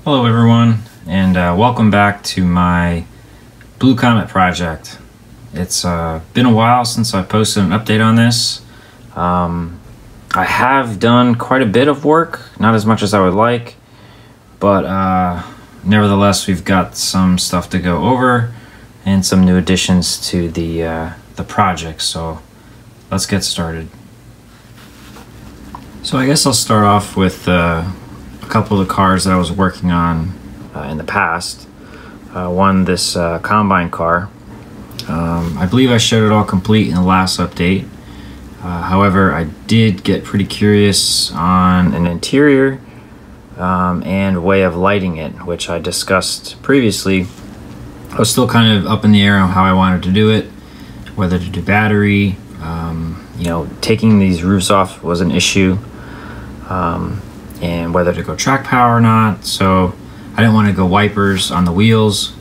Hello everyone, and welcome back to my Blue Comet project. It's been a while since I posted an update on this. I have done quite a bit of work, not as much as I would like, but nevertheless we've got some stuff to go over and some new additions to the project, so let's get started. So I guess I'll start off with a couple of the cars that I was working on in the past. One, this combine car. I believe I showed it all complete in the last update. However, I did get pretty curious on an interior and way of lighting it, which I discussed previously. I was still kind of up in the air on how I wanted to do it, whether to do battery. Taking these roofs off was an issue. And whether to go track power or not, so I didn't want to go wipers on the wheels.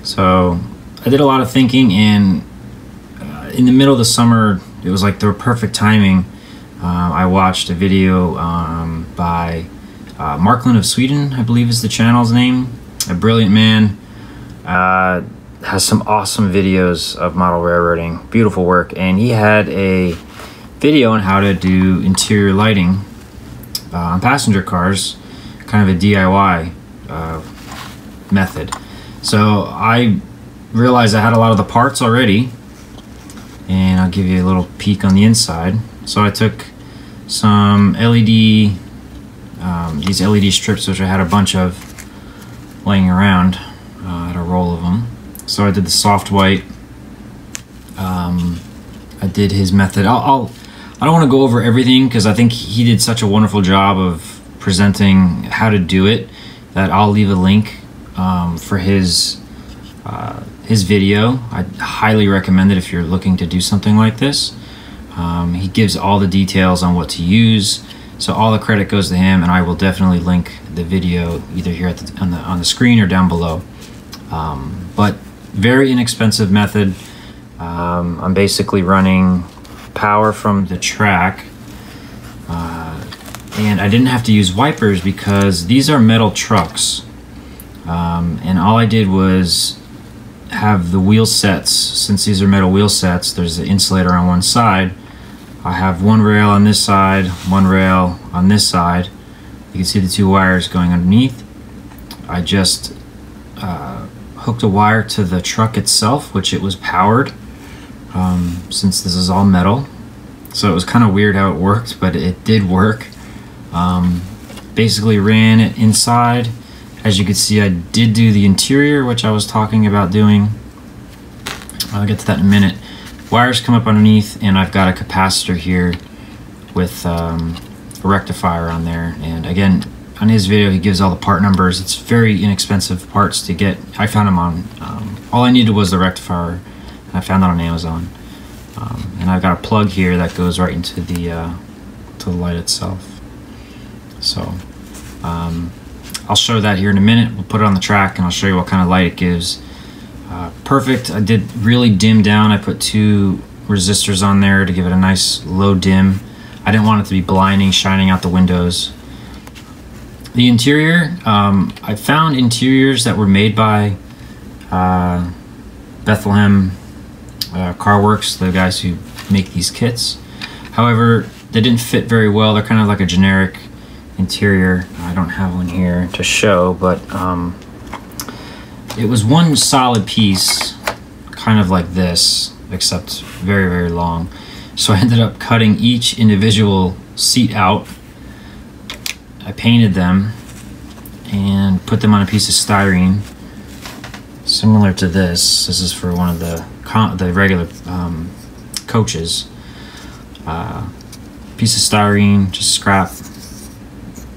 So I did a lot of thinking, and in the middle of the summer, it was like the perfect timing. I watched a video by MarklinofSwedens, I believe is the channel's name. A brilliant man, has some awesome videos of model railroading, beautiful work, and he had a video on how to do interior lighting on passenger cars, kind of a DIY method. So I realized I had a lot of the parts already, and I'll give you a little peek on the inside. So I took some LED, these LED strips, which I had a bunch of laying around. I had a roll of them. So I did the soft white. I did his method. I don't want to go over everything because I think he did such a wonderful job of presenting how to do it that I'll leave a link for his video. I highly recommend it if you're looking to do something like this. He gives all the details on what to use, so all the credit goes to him, and I will definitely link the video either here on the screen or down below. But very inexpensive method. I'm basically running power from the track, and I didn't have to use wipers because these are metal trucks, and all I did was have the wheel sets. Since these are metal wheel sets, there's the insulator on one side. I have one rail on this side, one rail on this side. You can see the two wires going underneath. I just hooked a wire to the truck itself, which it was powered, since this is all metal. So it was kind of weird how it worked, but it did work. Basically ran it inside. As you can see, I did do the interior, which I was talking about doing. I'll get to that in a minute. Wires come up underneath, and I've got a capacitor here with a rectifier on there. And again, on his video, he gives all the part numbers. It's very inexpensive parts to get. I found them on, all I needed was the rectifier, and I found that on Amazon. And I've got a plug here that goes right into the light itself. So I'll show that here in a minute. We'll put it on the track, and I'll show you what kind of light it gives. Perfect. I did really dim down. I put 2 resistors on there to give it a nice low dim. I didn't want it to be blinding, shining out the windows. The interior, I found interiors that were made by Bethlehem Car Works, the guys who make these kits. However, they didn't fit very well. They're kind of like a generic interior. I don't have one here to show, but it was one solid piece, kind of like this, except very, very long. So I ended up cutting each individual seat out. I painted them and put them on a piece of styrene, similar to this. This is for one of the regular coaches. Piece of styrene, just scrap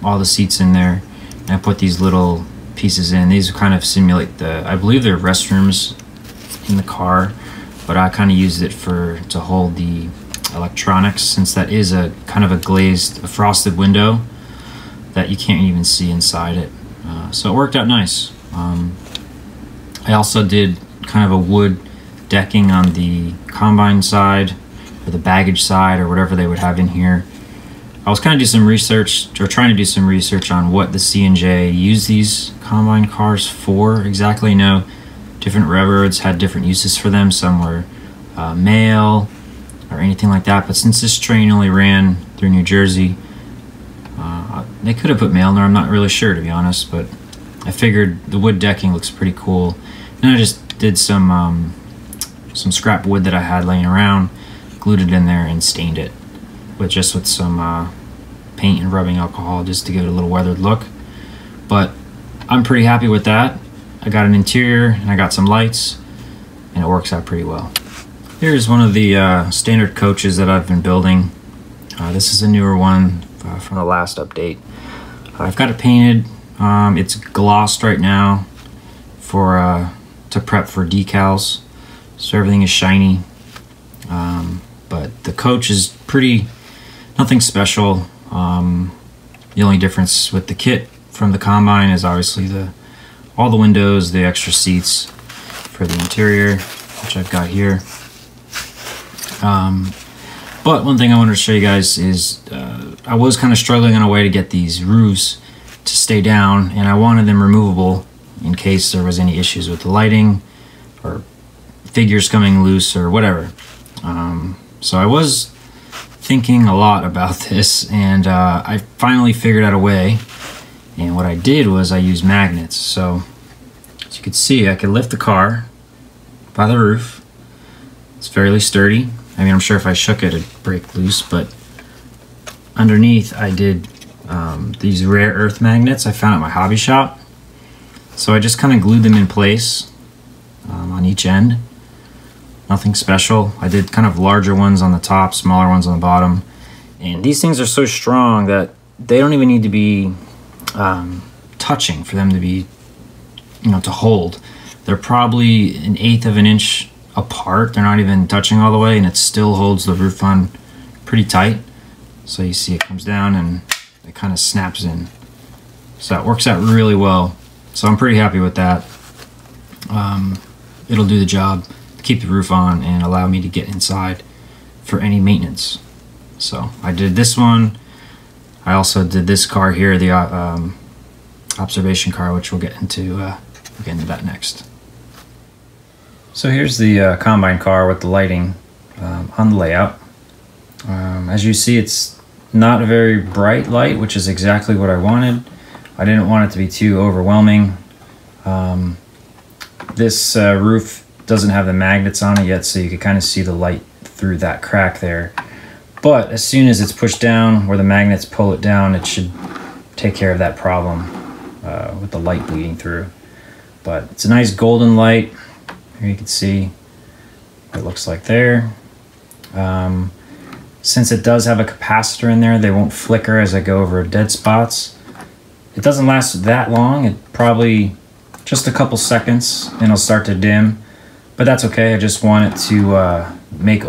all the seats in there, and I put these little pieces in. These kind of simulate I believe they're restrooms in the car, but I kind of used it to hold the electronics, since that is a kind of a frosted window that you can't even see inside it. So it worked out nice. I also did kind of a wood decking on the combine side, or the baggage side, or whatever they would have in here. I was kind of doing some research, or trying to do some research on what the C&J used these combine cars for exactly. No, different railroads had different uses for them. Some were mail or anything like that, but since this train only ran through New Jersey, they could have put mail in there. I'm not really sure, to be honest, but I figured the wood decking looks pretty cool. And I just did some scrap wood that I had laying around, glued it in there and stained it with some paint and rubbing alcohol just to give it a little weathered look. But I'm pretty happy with that. I got an interior and I got some lights, and it works out pretty well. Here's one of the standard coaches that I've been building. This is a newer one from the last update. I've got it painted. It's glossed right now to prep for decals, so everything is shiny. But the coach is nothing special. The only difference with the kit from the combine is obviously all the windows, the extra seats for the interior, which I've got here. But one thing I wanted to show you guys is I was kind of struggling on a way to get these roofs to stay down, and I wanted them removable in case there was any issues with the lighting or figures coming loose or whatever. So I was thinking a lot about this, and I finally figured out a way. And what I did was I used magnets. So as you can see, I can lift the car by the roof. It's fairly sturdy. I mean, I'm sure if I shook it, it'd break loose, but underneath I did these rare earth magnets I found at my hobby shop. So I just kind of glued them in place on each end. Nothing special. I did kind of larger ones on the top, smaller ones on the bottom. And these things are so strong that they don't even need to be touching for them to be, to hold. They're probably 1/8 of an inch apart. They're not even touching all the way, and it still holds the roof on pretty tight. So you see it comes down and it kind of snaps in. So it works out really well. So I'm pretty happy with that. It'll do the job, keep the roof on and allow me to get inside for any maintenance. So I did this one. I also did this car here, the observation car, which we'll get into that next. So here's the combine car with the lighting on the layout. As you see, it's not a very bright light, which is exactly what I wanted. I didn't want it to be too overwhelming. This roof doesn't have the magnets on it yet, so you can kind of see the light through that crack there. But as soon as it's pushed down where the magnets pull it down, it should take care of that problem with the light bleeding through. But it's a nice golden light. Here you can see what it looks like there. Since it does have a capacitor in there, they won't flicker as I go over dead spots. It doesn't last that long. It probably just a couple seconds and it'll start to dim, but that's okay. I just want it to make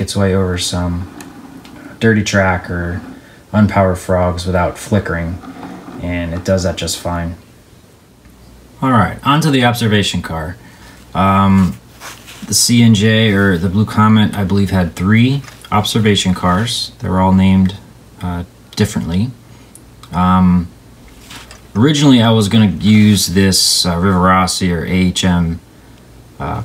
its way over some dirty track or unpowered frogs without flickering, and it does that just fine. All right, onto the observation car. The C&J, or the Blue Comet, I believe had 3 observation cars. They were all named differently. Originally I was going to use this Rivarossi or AHM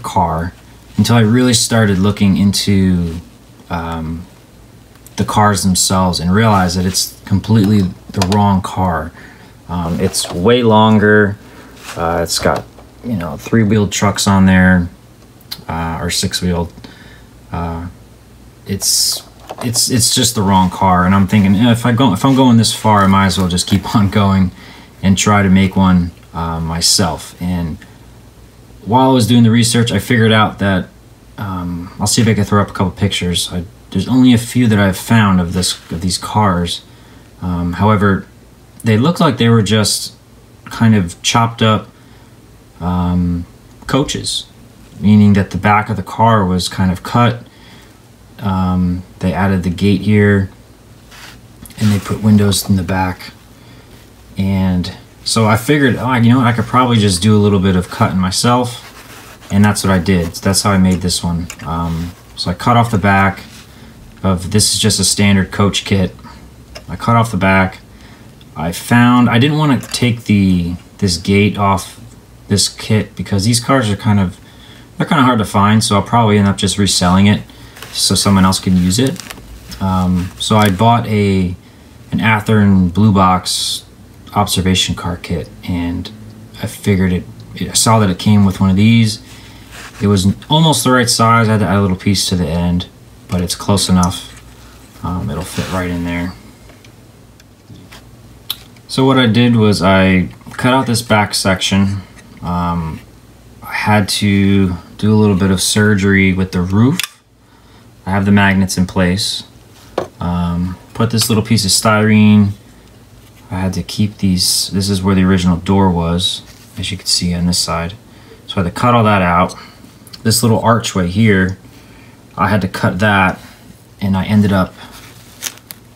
car until I really started looking into the cars themselves and realized that it's completely the wrong car. It's way longer. It's got 3-wheeled trucks on there, or 6-wheeled. It's just the wrong car, and I'm thinking if I'm going this far, I might as well just keep on going and try to make one myself. And while I was doing the research, I figured out that I'll see if I can throw up a couple pictures. There's only a few that I've found of these cars. However, they look like they were just kind of chopped up coaches, meaning that the back of the car was kind of cut. They added the gate here and they put windows in the back, and so I figured, I could probably just do a little bit of cutting myself, and that's what I did. That's how I made this one. So I cut off the back of this. Is just a standard coach kit. I cut off the back. I didn't want to take the this gate off this kit because these cars are kind of hard to find, so I'll probably end up just reselling it so someone else can use it. So I bought an Athearn Blue Box observation car kit, and I figured I saw that it came with one of these. It was almost the right size. I had to add a little piece to the end, but it's close enough. It'll fit right in there. So what I did was I cut out this back section. I had to do a little bit of surgery with the roof. I have the magnets in place. Put this little piece of styrene. I had to keep these. This is where the original door was, as you can see on this side. So I had to cut all that out. This little archway here, I had to cut that, and I ended up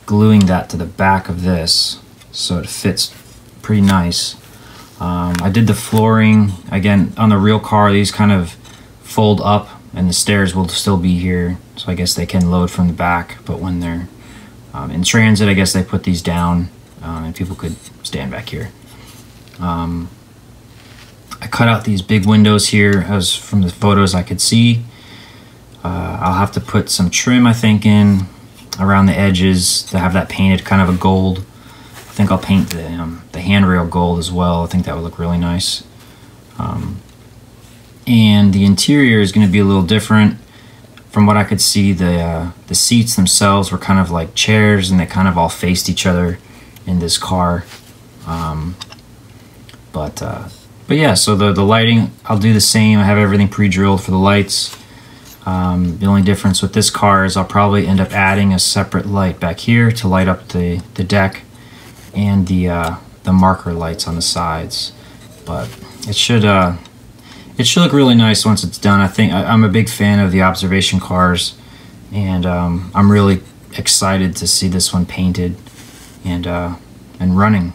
gluing that to the back of this so it fits pretty nice. I did the flooring. Again, on the real car, these kind of fold up and the stairs will still be here, so I guess they can load from the back, but when they're in transit, I guess they put these down and people could stand back here. I cut out these big windows here, as from the photos I could see. I'll have to put some trim, I think, in around the edges to have that painted kind of a gold. I think I'll paint the handrail gold as well. I think that would look really nice. And the interior is going to be a little different. From what I could see, the seats themselves were kind of like chairs, and they kind of all faced each other in this car. But yeah, so the lighting, I'll do the same. I have everything pre-drilled for the lights. The only difference with this car is I'll probably end up adding a separate light back here to light up the deck and the marker lights on the sides. But it should look really nice once it's done. I think I'm a big fan of the observation cars, and I'm really excited to see this one painted and running.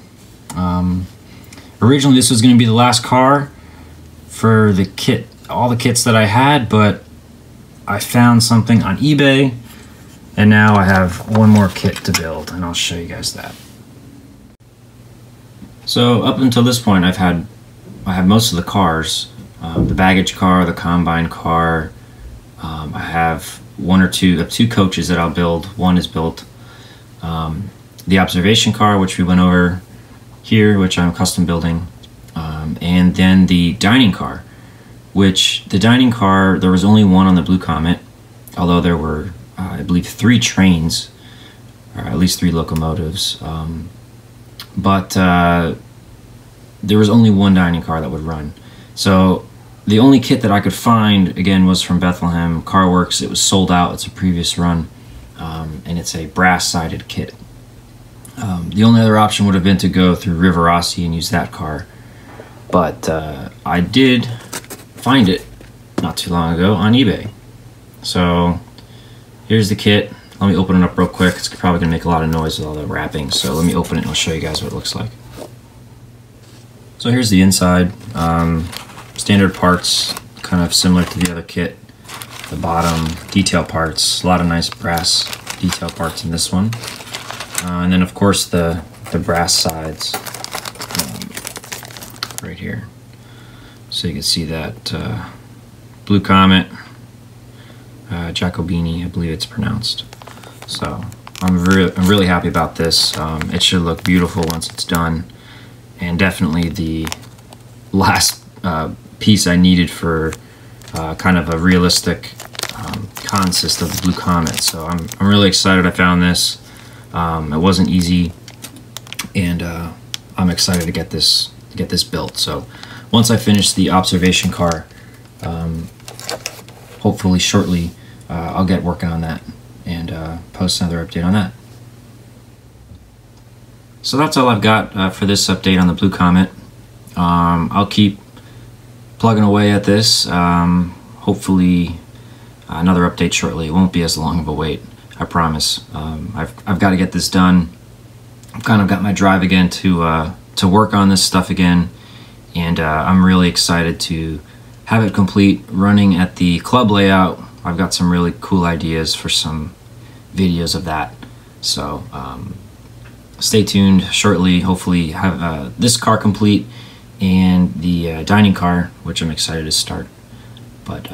Originally, this was going to be the last car for the kit, all the kits that I had, but I found something on eBay, and now I have one more kit to build, and I'll show you guys that. So up until this point, I have most of the cars, the baggage car, the combine car. I have two coaches that I'll build. One is built. The observation car, which we went over here, which I'm custom building, and then the dining car, which the dining car, there was only one on the Blue Comet, although there were, I believe, 3 trains, or at least 3 locomotives, but there was only one dining car that would run. So the only kit that I could find, again, was from Bethlehem Car Works. It was sold out. It's a previous run, and it's a brass-sided kit. The only other option would have been to go through Rivarossi and use that car, but I did find it not too long ago on eBay. So here's the kit. Let me open it up real quick. It's probably gonna make a lot of noise with all the wrapping, so let me open it and I'll show you guys what it looks like. So here's the inside. Standard parts, kind of similar to the other kit. The bottom, detail parts, a lot of nice brass detail parts in this one. And then of course the brass sides right here. So you can see that Blue Comet, Jacobini, I believe it's pronounced. So I'm really happy about this. It should look beautiful once it's done, and definitely the last piece I needed for kind of a realistic consist of the Blue Comet. So I'm really excited I found this. It wasn't easy, and I'm excited to get this built. So once I finish the observation car, hopefully shortly, I'll get working on that and post another update on that. So that's all I've got for this update on the Blue Comet. I'll keep plugging away at this. Hopefully another update shortly. It won't be as long of a wait, I promise. I've got to get this done. I've kind of got my drive again to work on this stuff again, and I'm really excited to have it complete, running at the club layout. I've got some really cool ideas for some videos of that, so stay tuned. Shortly, hopefully have this car complete, and the dining car, which I'm excited to start. But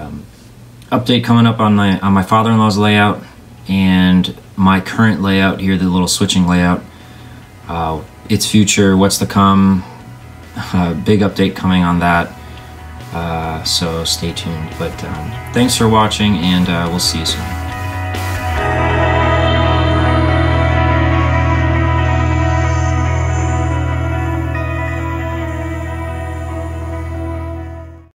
update coming up on my father-in-law's layout and my current layout here, the little switching layout. Its future, what's to come. Big update coming on that. So stay tuned. But thanks for watching, and we'll see you soon.